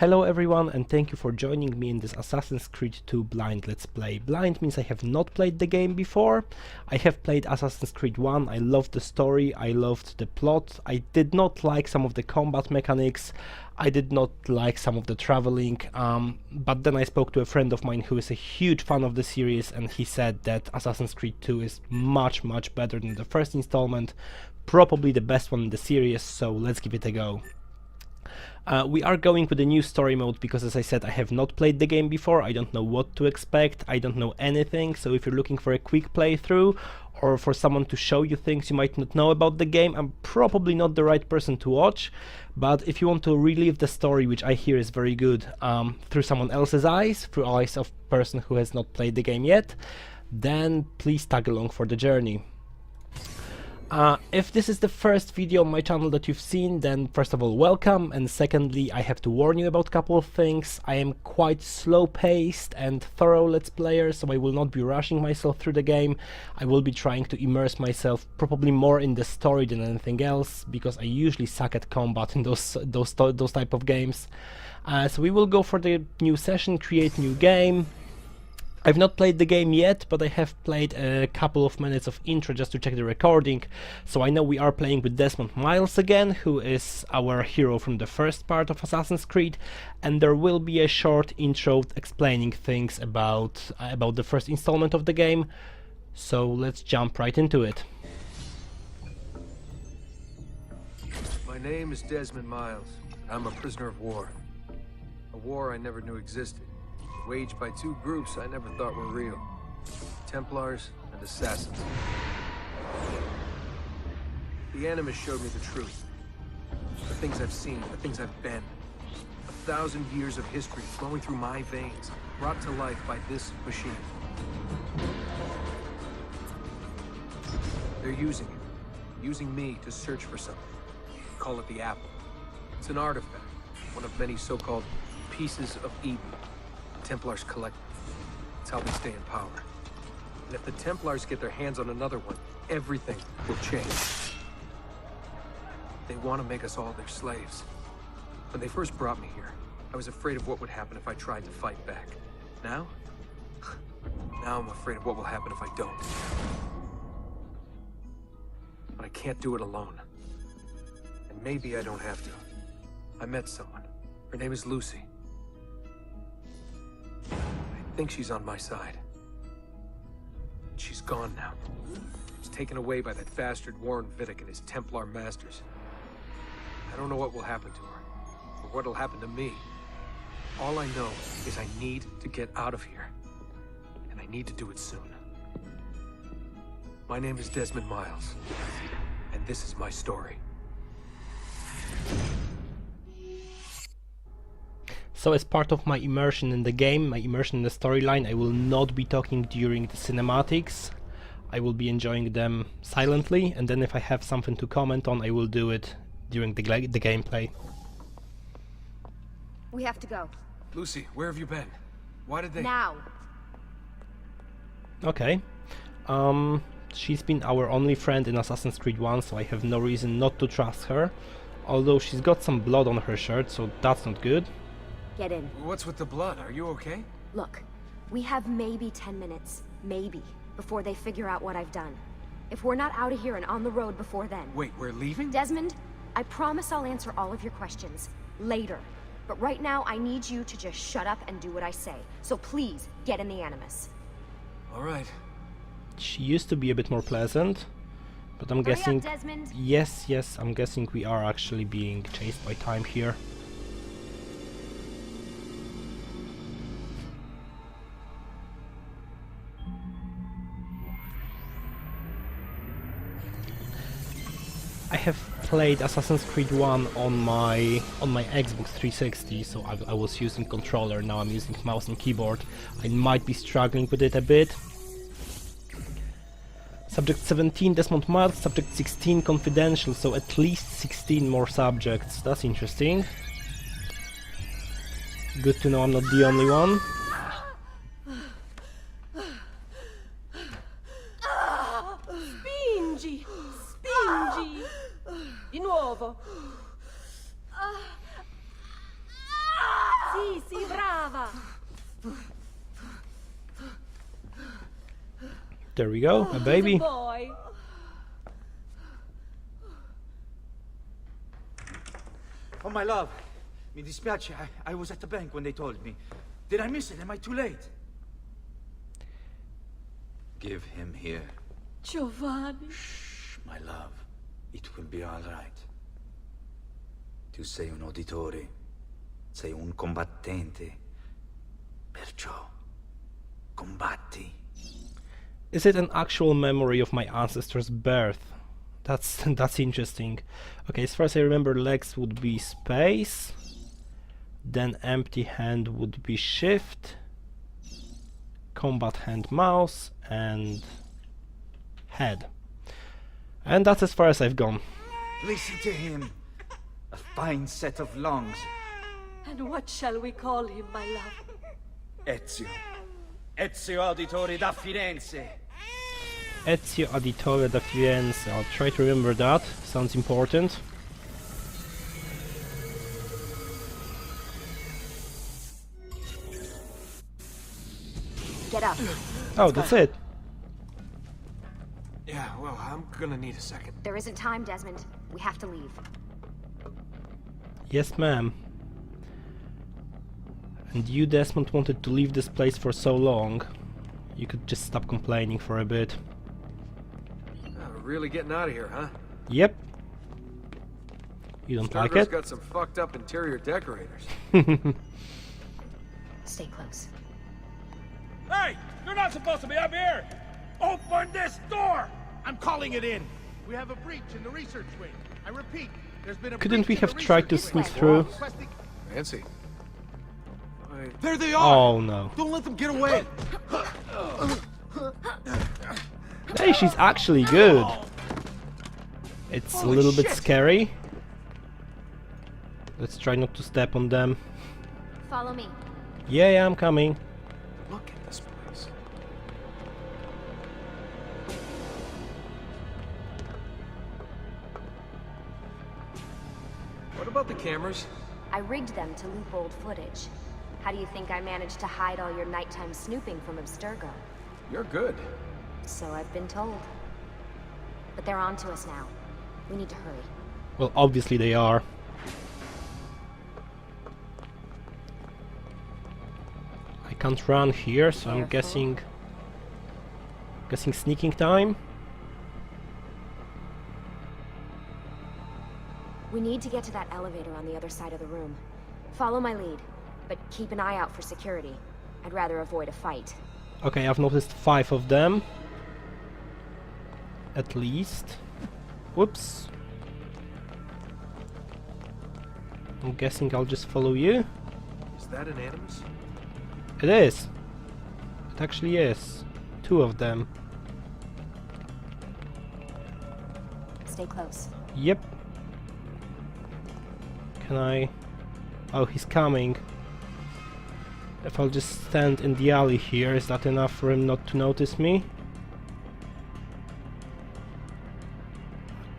Hello everyone, and thank you for joining me in this Assassin's Creed 2 blind let's play. Blind means I have not played the game before. I have played Assassin's Creed 1, I loved the story, I loved the plot. I did not like some of the combat mechanics, I did not like some of the traveling, but then I spoke to a friend of mine who is a huge fan of the series, and he said that Assassin's Creed 2 is much better than the first installment, probably the best one in the series, so let's give it a go. We are going with a new story mode because, as I said, I have not played the game before, I don't know what to expect, I don't know anything, so if you're looking for a quick playthrough or for someone to show you things you might not know about the game, I'm probably not the right person to watch. But if you want to relive the story, which I hear is very good, through someone else's eyes, through eyes of a person who has not played the game yet, then please tag along for the journey. If this is the first video on my channel that you've seen, then first of all welcome, and secondly I have to warn you about a couple of things. I am quite slow-paced and thorough let's player, so I will not be rushing myself through the game. I will be trying to immerse myself probably more in the story than anything else, because I usually suck at combat in those type of games. So we will go for the new session, create new game. I've not played the game yet, but I have played a couple of minutes of intro just to check the recording, so I know we are playing with Desmond Miles again, who is our hero from the first part of Assassin's Creed, and there will be a short intro explaining things about the first installment of the game, so let's jump right into it. My name is Desmond Miles. I'm a prisoner of war. A war I never knew existed. Waged by two groups I never thought were real. Templars and Assassins. The Animus showed me the truth. The things I've seen, the things I've been. 1,000 years of history flowing through my veins, brought to life by this machine. They're using it. Using me to search for something. Call it the Apple. It's an artifact. One of many so-called pieces of Eden. Templars collect them. It's how they stay in power. And if the Templars get their hands on another one, everything will change. They want to make us all their slaves. When they first brought me here, I was afraid of what would happen if I tried to fight back. Now? Now I'm afraid of what will happen if I don't. But I can't do it alone. And maybe I don't have to. I met someone. Her name is Lucy. I think she's on my side. She's gone now. She's taken away by that bastard Warren Vidic and his Templar masters. I don't know what will happen to her, or what'll happen to me. All I know is I need to get out of here, and I need to do it soon. My name is Desmond Miles, and this is my story. So as part of my immersion in the game, my immersion in the storyline, I will not be talking during the cinematics. I will be enjoying them silently, and then if I have something to comment on, I will do it during the gameplay. We have to go. Lucy, where have you been? Why did they... Now! Okay. She's been our only friend in Assassin's Creed 1, so I have no reason not to trust her. Although she's got some blood on her shirt, so that's not good. Get in. What's with the blood? Are you okay? Look, we have maybe 10 minutes, maybe, before they figure out what I've done. If we're not out of here and on the road before then... Wait, we're leaving? Desmond, I promise I'll answer all of your questions later. But right now, I need you to just shut up and do what I say. So please, get in the Animus. All right. She used to be a bit more pleasant, but I'm guessing... Hurry up, Desmond. Yes, I'm guessing we are actually being chased by time here. I have played Assassin's Creed 1 on my Xbox 360, so I was using controller, now I'm using mouse and keyboard. I might be struggling with it a bit. Subject 17, Desmond Miles, Subject 16, confidential, so at least 16 more subjects. That's interesting. Good to know I'm not the only one. Spingi! Spingi! Di nuovo! Sì, brava! There we go, a baby. Good boy. Oh, my love. Mi dispiace, I was at the bank when they told me. Did I miss it? Am I too late? Give him here. Giovanni. Shh, my love. It will be all right. Tu sei un uditore. Sei un combattente. Perciò, combatti. Is it an actual memory of my ancestors' birth? That's interesting. Okay, as far as I remember, legs would be space, then empty hand would be shift, combat hand mouse, and head. And that's as far as I've gone. Listen to him. A fine set of lungs. And what shall we call him, my love? Ezio. Ezio Auditore da Firenze. Ezio Auditore da Firenze. I'll try to remember that. Sounds important. Get up. Oh, that's it. Yeah, well, I'm gonna need a second. There isn't time, Desmond. We have to leave. Yes, ma'am. And you, Desmond, wanted to leave this place for so long. You could just stop complaining for a bit. We're really getting out of here, huh? Yep. You don't like Abstergo's it? got some fucked up interior decorators. Stay close. Hey! You're not supposed to be up here! Open this door! I'm calling it in! We have a breach in the research wing. I repeat, there's been a Couldn't we breach in have the tried to research sneak wing. through? Requesting- Fancy. There they are! Oh no. Don't let them get away! Hey, she's actually good. It's a little bit scary. Let's try not to step on them. Follow me. Yeah, I'm coming. Look at this place. What about the cameras? I rigged them to loop old footage. How do you think I managed to hide all your nighttime snooping from Abstergo? You're good. So I've been told. But they're on to us now. We need to hurry. Well, obviously they are. I can't run here, so I'm Careful. guessing sneaking time. We need to get to that elevator on the other side of the room. Follow my lead, but keep an eye out for security. I'd rather avoid a fight. Okay, I've noticed 5 of them. At least. Whoops. I'm guessing I'll just follow you. Is that an animus? It is. It actually is. 2 of them. Stay close. Yep. Can I... Oh, he's coming. If I'll just stand in the alley here, is that enough for him not to notice me?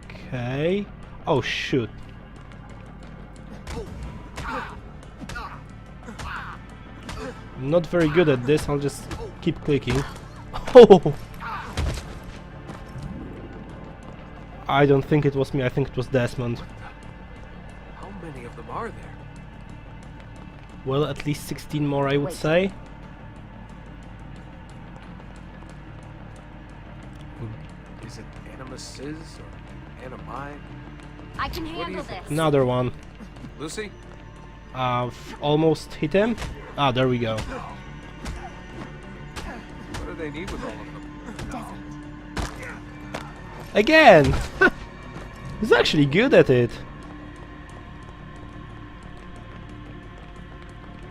Okay. Oh, shoot. I'm not very good at this, I'll just keep clicking. Oh! I don't think it was me, I think it was Desmond. How many of them are there? Well, at least 16 more, I would Wait. say. Is it animuses or animi? I can do you handle think? this. Another one. Lucy? Almost hit him. Ah, there we go. What do they need with all of them? Again! He's actually good at it.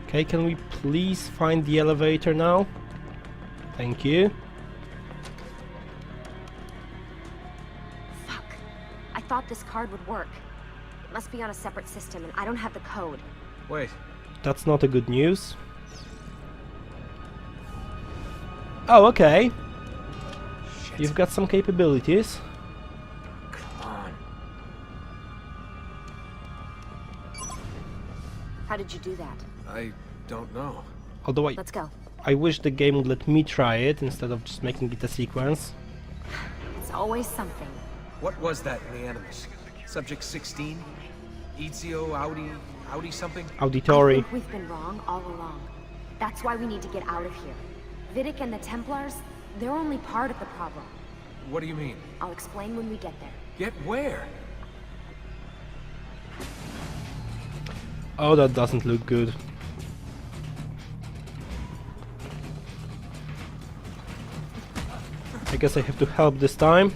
Okay, can we please find the elevator now? Thank you. Fuck. I thought this card would work. It must be on a separate system, and I don't have the code. Wait, That's not a good news. Oh, okay. shit. You've got some capabilities. Come on. How did you do that? I don't know. Although Let's go. I wish the game would let me try it instead of just making it a sequence. It's always something. What was that in the Animus? Subject 16? Ezio Audi something? I Auditore. think we've been wrong all along. That's why we need to get out of here. Vidic and the Templars, they're only part of the problem. What do you mean? I'll explain when we get there. Get where? Oh, that doesn't look good. I guess I have to help this time.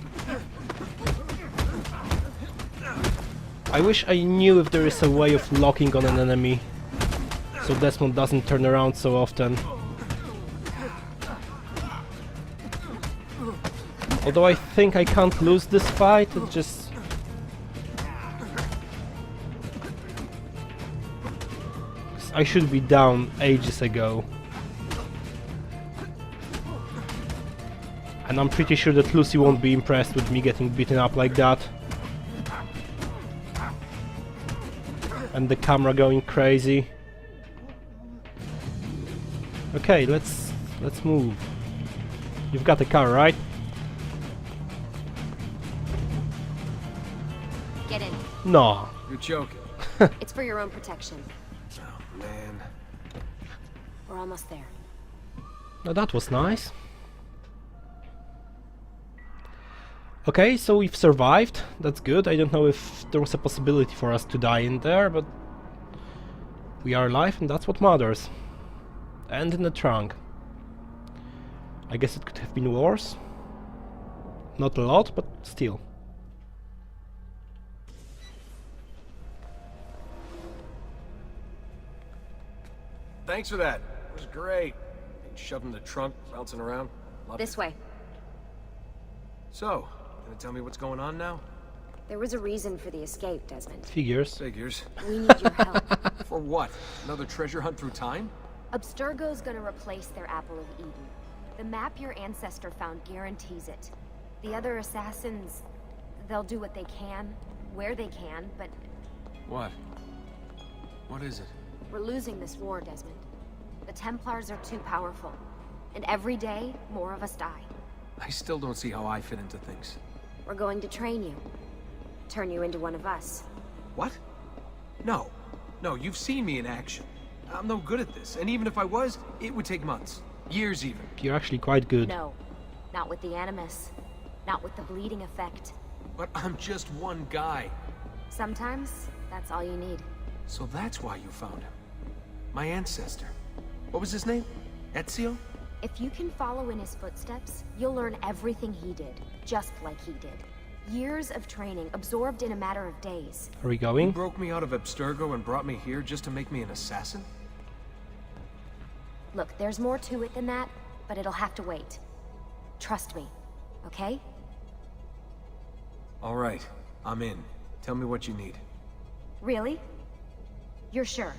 I wish I knew if there is a way of locking on an enemy, so Desmond doesn't turn around so often. Although I think I can't lose this fight, it just... I should be down ages ago. And I'm pretty sure that Lucy won't be impressed with me getting beaten up like that. And the camera going crazy. Okay, let's move. You've got a car, right? Get in. No. You're joking. It's for your own protection. Oh, man. We're almost there. Now that was nice. Okay, so we've survived. That's good. I don't know if there was a possibility for us to die in there, but we are alive and that's what matters. And in the trunk. I guess it could have been worse. Not a lot, but still. Thanks for that. It was great. Being shoved in the trunk, bouncing around. Loved This it. way. So, gonna tell me what's going on now? There was a reason for the escape, Desmond. Figures. Figures. We need your help. For what? Another treasure hunt through time? Abstergo's gonna replace their Apple of Eden. The map your ancestor found guarantees it. The other assassins, they'll do what they can, where they can, but What? What is it? we're losing this war, Desmond. The Templars are too powerful, and every day, more of us die. I still don't see how I fit into things. We're going to train you. Turn you into one of us. What? No. No, you've seen me in action. I'm no good at this, and even if I was, it would take months. Years even. You're actually quite good. No, not with the Animus. Not with the bleeding effect. But I'm just one guy. Sometimes, that's all you need. So that's why you found him. My ancestor. What was his name? Ezio? If you can follow in his footsteps, you'll learn everything he did, just like he did. Years of training, absorbed in a matter of days. Are we You going? broke me out of Abstergo and brought me here just to make me an assassin? Look, there's more to it than that, but it'll have to wait. Trust me, okay? All right, I'm in. Tell me what you need. Really? You're sure?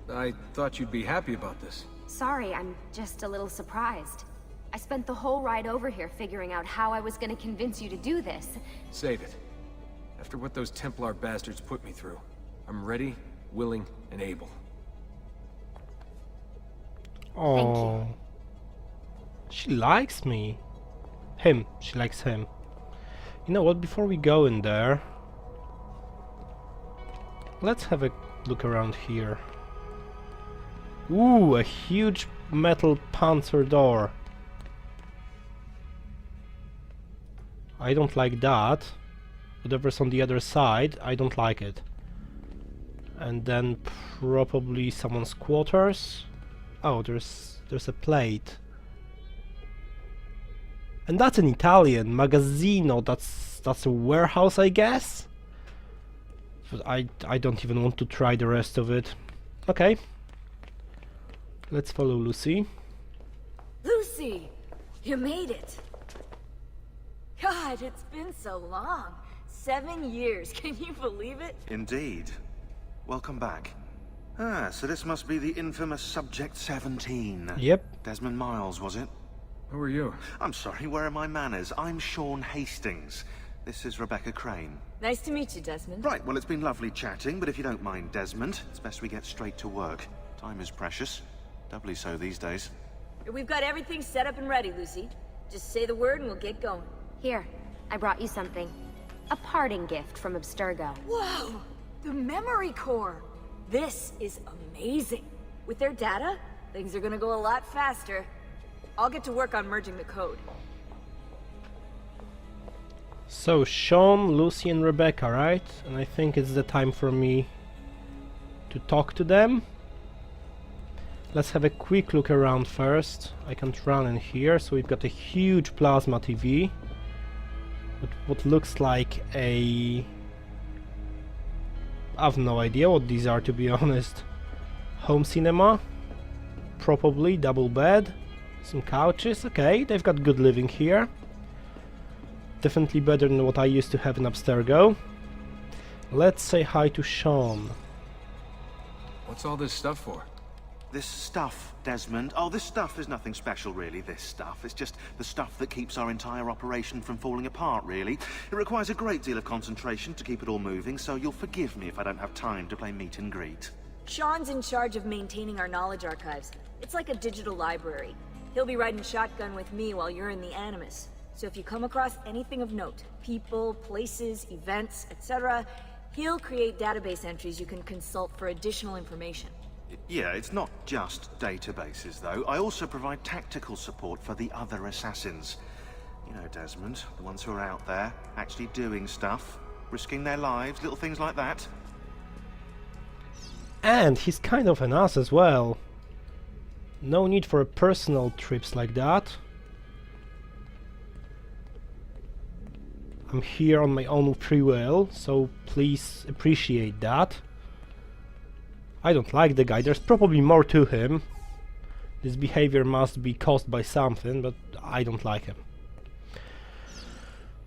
I thought you'd be happy about this. Sorry, I'm just a little surprised. I spent the whole ride over here figuring out how I was gonna convince you to do this. Save it. After what those Templar bastards put me through, I'm ready, willing, and able. Oh, she likes me. Him. She likes him. You know what? Before we go in there, let's have a look around here. Ooh, a huge metal panzer door. I don't like that. Whatever's on the other side, I don't like it. And then probably someone's quarters. Oh, there's a plate. And that's in Italian. Magazzino, that's a warehouse, I guess? But I don't even want to try the rest of it. Okay. Let's follow Lucy. Lucy, you made it. God, it's been so long. 7 years, can you believe it? Indeed. Welcome back. Ah, so this must be the infamous Subject 17. Yep. Desmond Miles, was it? Who are you? I'm sorry, where are my manners? I'm Sean Hastings. This is Rebecca Crane. Nice to meet you, Desmond. Right, well, it's been lovely chatting, but if you don't mind, Desmond, it's best we get straight to work. Time is precious. Doubly so these days. We've got everything set up and ready, Lucy. Just say the word and we'll get going. Here, I brought you something. A parting gift from Abstergo. Whoa! The memory core! This is amazing. With their data, things are gonna go a lot faster. I'll get to work on merging the code. So, Sean, Lucy and Rebecca, right? And I think it's the time for me to talk to them. Let's have a quick look around first. I can't run in here, so we've got a huge plasma TV. With what looks like a... I've no idea what these are, to be honest. Home cinema. Probably double bed. Some couches. Okay, they've got good living here. Definitely better than what I used to have in Abstergo. Let's say hi to Sean. What's all this stuff for? This stuff, Desmond. Oh, this stuff is nothing special, really, this stuff. It's just the stuff that keeps our entire operation from falling apart, really. It requires a great deal of concentration to keep it all moving, so you'll forgive me if I don't have time to play meet and greet. Sean's in charge of maintaining our knowledge archives. It's like a digital library. He'll be riding shotgun with me while you're in the Animus. So if you come across anything of note, people, places, events, etc., he'll create database entries you can consult for additional information. Yeah, it's not just databases, though. I also provide tactical support for the other assassins. You know, Desmond, the ones who are out there, actually doing stuff, risking their lives, little things like that. And he's kind of an ass as well. No need for personal trips like that. I'm here on my own free will, so please appreciate that. I don't like the guy, there's probably more to him. This behavior must be caused by something, but I don't like him.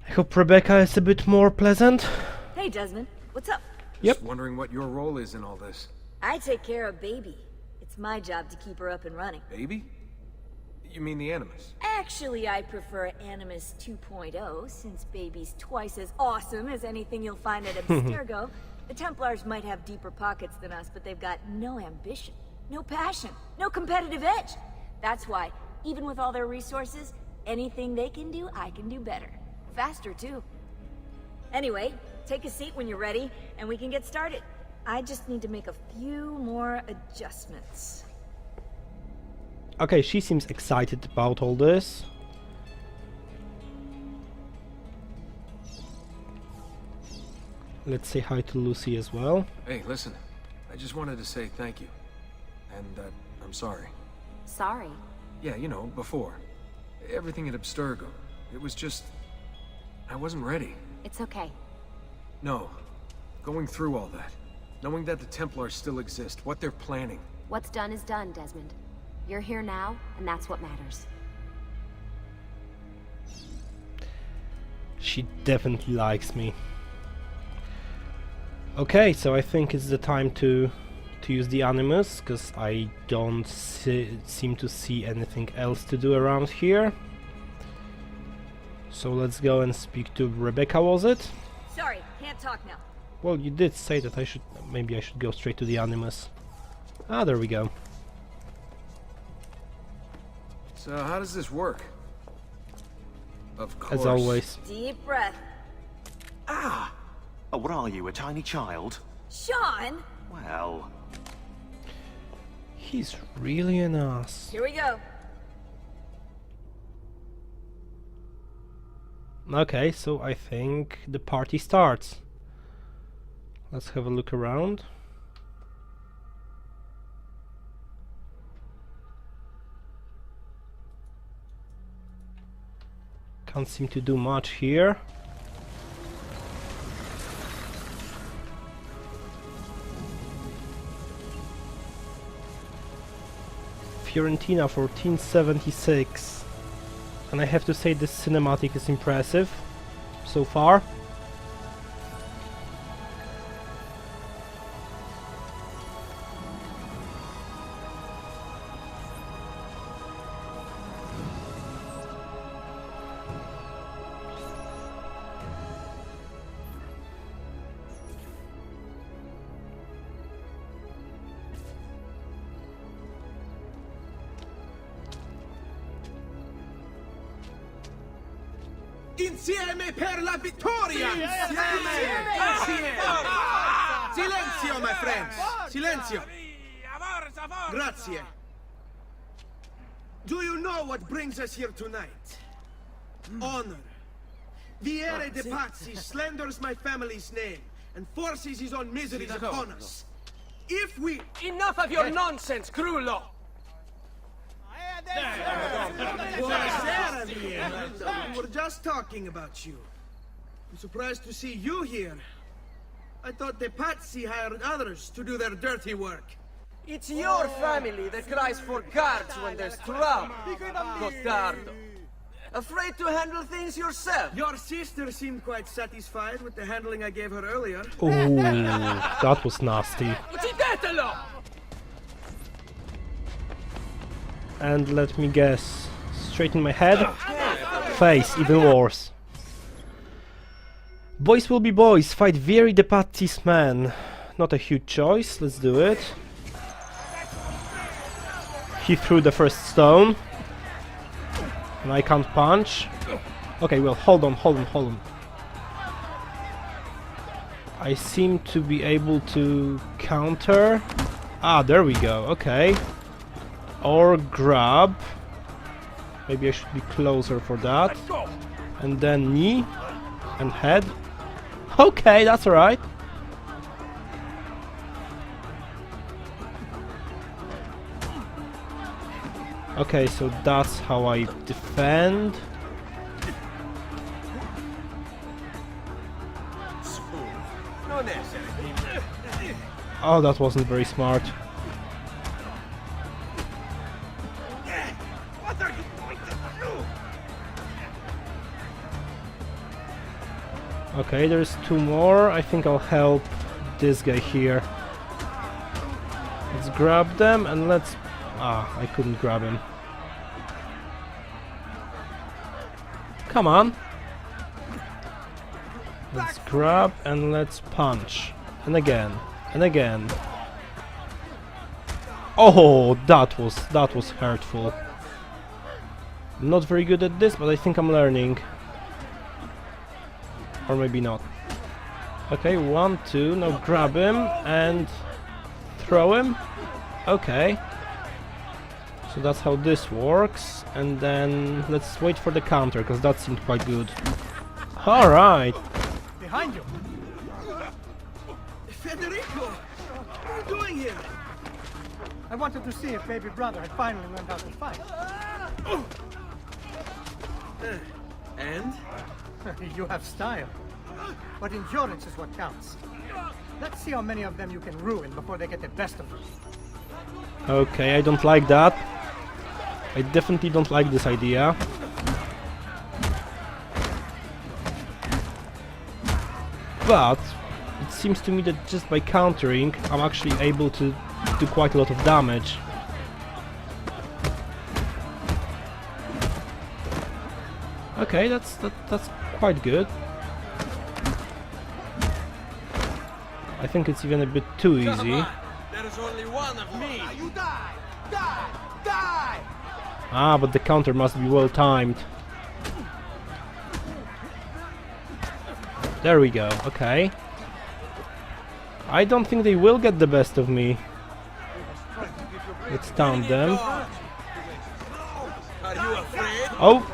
I hope Rebecca is a bit more pleasant. Hey, Desmond. What's up? Yep. Just wondering what your role is in all this. I take care of Baby. It's my job to keep her up and running. Baby? You mean the Animus? Actually, I prefer Animus 2.0, since Baby's twice as awesome as anything you'll find at Abstergo. The Templars might have deeper pockets than us, but they've got no ambition, no passion, no competitive edge. That's why, even with all their resources, anything they can do, I can do better. Faster, too. Anyway, take a seat when you're ready, and we can get started. I just need to make a few more adjustments. Okay, she seems excited about all this. Let's say hi to Lucy as well. Hey, listen. I just wanted to say thank you. And I'm sorry. Sorry. Yeah, you know, before. Everything at Abstergo. It was just... I wasn't ready. It's okay. No. Going through all that. Knowing that the Templars still exist, what they're planning. What's done is done, Desmond. You're here now, and that's what matters. She definitely likes me. Okay, so I think it's the time to use the Animus, because I don't seem to see anything else to do around here. So let's go and speak to Rebecca, was it? Sorry, can't talk now. Well, you did say that maybe I should go straight to the Animus. Ah, there we go. So how does this work? Of course. As always. Deep breath. Ah! Oh, what are you, a tiny child? Sean! Well... He's really an ass. Here we go. Okay, so I think the party starts. Let's have a look around. Can't seem to do much here. Fiorentina 1476. And I have to say this cinematic is impressive so far. Insieme per la vittoria! Insieme! Silenzio, my friends! Silenzio! Grazie. Do you know what brings us here tonight? Honor. Viere de Pazzi slanders my family's name and forces his own miseries upon us. If we... Enough of your nonsense, Crullo! Buonasera, Viere. We were just talking about you. I'm surprised to see you here. I thought the Pazzi hired others to do their dirty work. It's your family that cries for guards when there's trouble, Gottardo. Afraid to handle things yourself? Your sister seemed quite satisfied with the handling I gave her earlier. Ooh, that was nasty. Uccidetelo! And let me guess, straight in my head? Face, even worse. Boys will be boys, fight Vieri de Pazzi's man. Not a huge choice, let's do it. He threw the first stone. And I can't punch. Okay, well, hold on. I seem to be able to counter. Ah, there we go, okay. Or grab. Maybe I should be closer for that. And then knee. And head. Okay, that's alright. Okay, so that's how I defend. Oh, that wasn't very smart. What are you going to do? Okay, there's two more. I think I'll help this guy here. Let's grab them and let's... Ah, I couldn't grab him. Come on. Let's grab and let's punch. And again. And again. Oh, that was hurtful. I'm not very good at this, but I think I'm learning. Or maybe not. Okay, 1, 2, now grab him and throw him. Okay. So that's how this works, and then let's wait for the counter, because that seemed quite good. Alright! Behind you! Federico! What are you doing here? I wanted to see if baby brother had finally learned how to fight. And? You have style. But endurance is what counts. Let's see how many of them you can ruin before they get the best of you. Okay, I don't like that. I definitely don't like this idea. But it seems to me that just by countering, I'm actually able to do quite a lot of damage. Okay, that's quite good. I think it's even a bit too easy. There's only one of me. You die! Die! Die! Ah, but the counter must be well timed. There we go, okay. I don't think they will get the best of me. Let's taunt them. Are you afraid? Oh!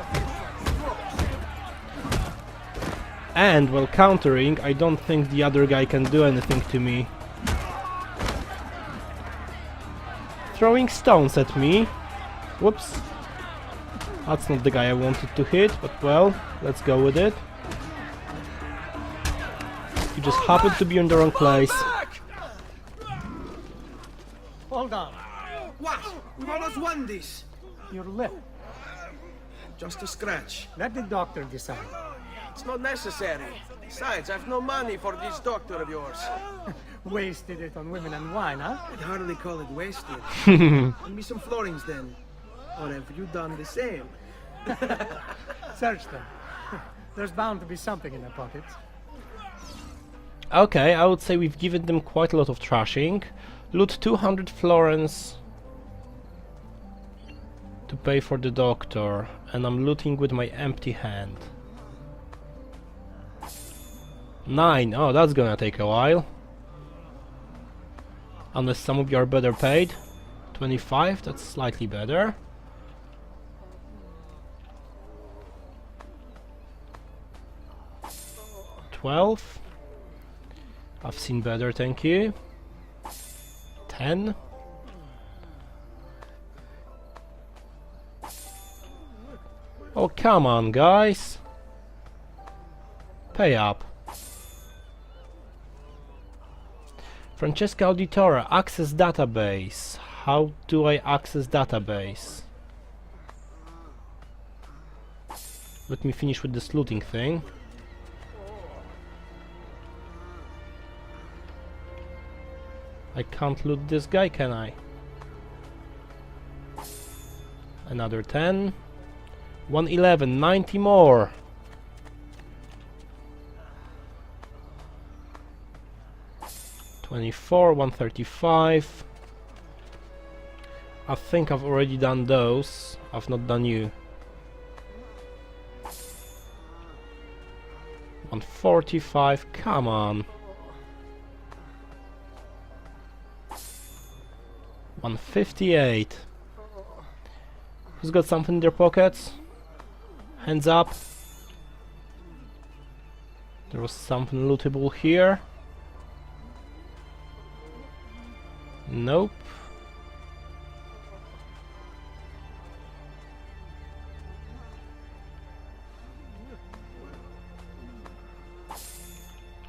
And while countering, I don't think the other guy can do anything to me. Throwing stones at me. Whoops. That's not the guy I wanted to hit, but well, let's go with it. You just happened to be in the wrong place. Hold on. What? We've almost won this. Your lip. Just a scratch. Let the doctor decide. It's not necessary. Besides, I've no money for this doctor of yours. Wasted it on women and wine, huh? I'd hardly call it wasted. Give me some florins then. Or have you done the same? Search them. There's bound to be something in their pockets. Okay, I would say we've given them quite a lot of trashing. Loot 200 florins to pay for the doctor, and I'm looting with my empty hand. 9. Oh, that's gonna take a while. Unless some of you are better paid. 25, that's slightly better. $12. I've seen better, thank you. 10. Oh, come on, guys. Pay up. Francesca Auditore, access database. How do I access database? Let me finish with this looting thing. I can't loot this guy, can I? Another 10. 111, 90 more. $24, 135. I think I've already done those. I've not done you. 145, come on. 158. Who's got something in their pockets? Hands up. There was something lootable here. Nope.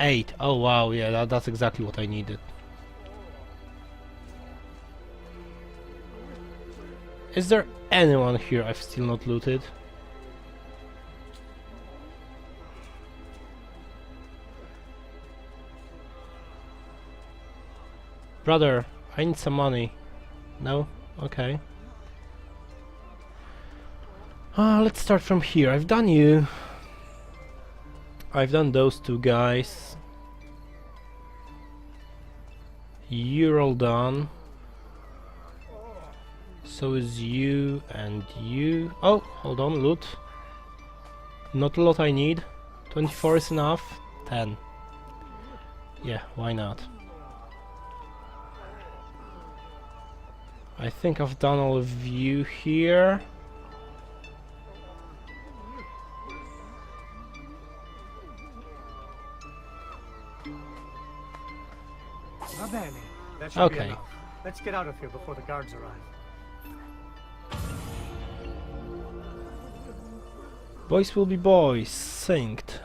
Eight. Oh wow, yeah, that's exactly what I needed. Is there anyone here I've still not looted? Brother, I need some money. No? Okay. Let's start from here. I've done you. I've done those two guys. You're all done. So is you and you. Oh, hold on, loot. Not a lot I need. 24 is enough. 10. Yeah, why not? I think I've done all of you here. Va bene. That should be Okay. enough. Let's get out of here before the guards arrive. Boys will be boys, synced.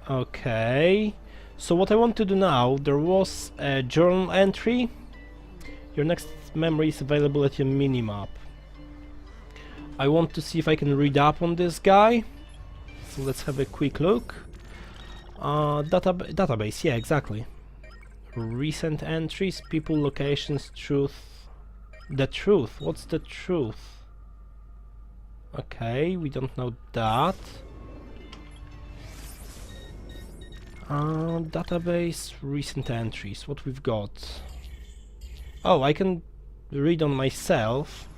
Okay. So what I want to do now, there was a journal entry. Your next memory is available at your minimap. I want to see if I can read up on this guy. So let's have a quick look. Database, yeah, exactly. Recent entries, people, locations, truth. The truth, what's the truth? Okay, we don't know that. Database, recent entries, what we've got. Oh, I can read on myself.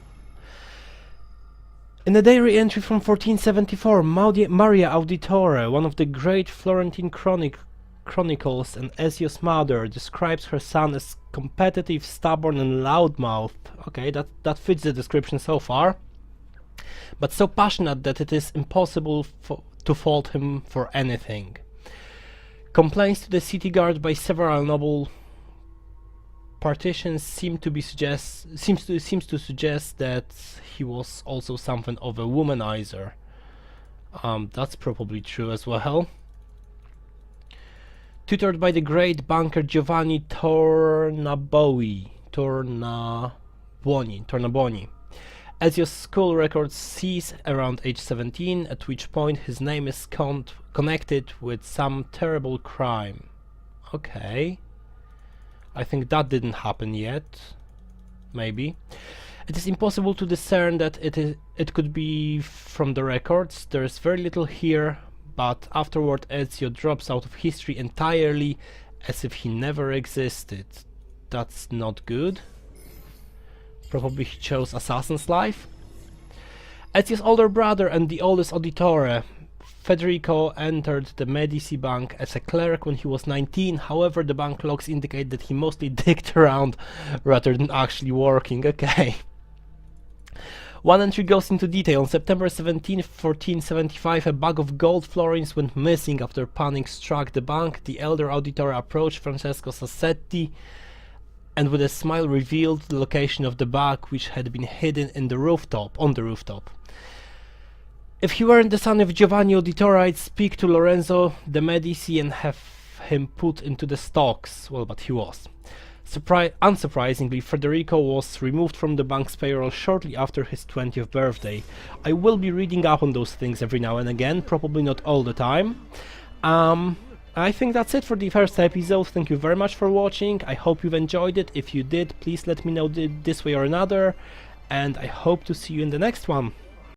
In a diary entry from 1474, Maria Auditore, one of the great Florentine chronicles, and Ezio's mother, describes her son as competitive, stubborn and loudmouthed. Okay, that fits the description so far. But so passionate that it is impossible to fault him for anything. Complaints to the city guard by several noble partitions seems to suggest that he was also something of a womanizer. That's probably true as well. Tutored by the great banker Giovanni Tornabuoni. Ezio's school records cease around age 17, at which point his name is connected with some terrible crime. Okay. I think that didn't happen yet. Maybe. It is impossible to discern that it could be from the records. There is very little here, but afterward Ezio drops out of history entirely, as if he never existed. That's not good. Probably he chose assassin's life. Ezio's older brother and the oldest Auditore Federico entered the Medici Bank as a clerk when he was 19, however the bank logs indicate that he mostly dicked around rather than actually working. Okay. One entry goes into detail. On September 17, 1475, a bag of gold florins went missing after panic struck the bank. The elder Auditore approached Francesco Sassetti and with a smile revealed the location of the bag, which had been hidden on the rooftop. If he weren't the son of Giovanni Auditore, I'd speak to Lorenzo de Medici and have him put into the stocks. Well, but he was. Unsurprisingly, Federico was removed from the bank's payroll shortly after his 20th birthday. I will be reading up on those things every now and again, probably not all the time. I think that's it for the first episode. Thank you very much for watching. I hope you've enjoyed it. If you did, please let me know this way or another. And I hope to see you in the next one.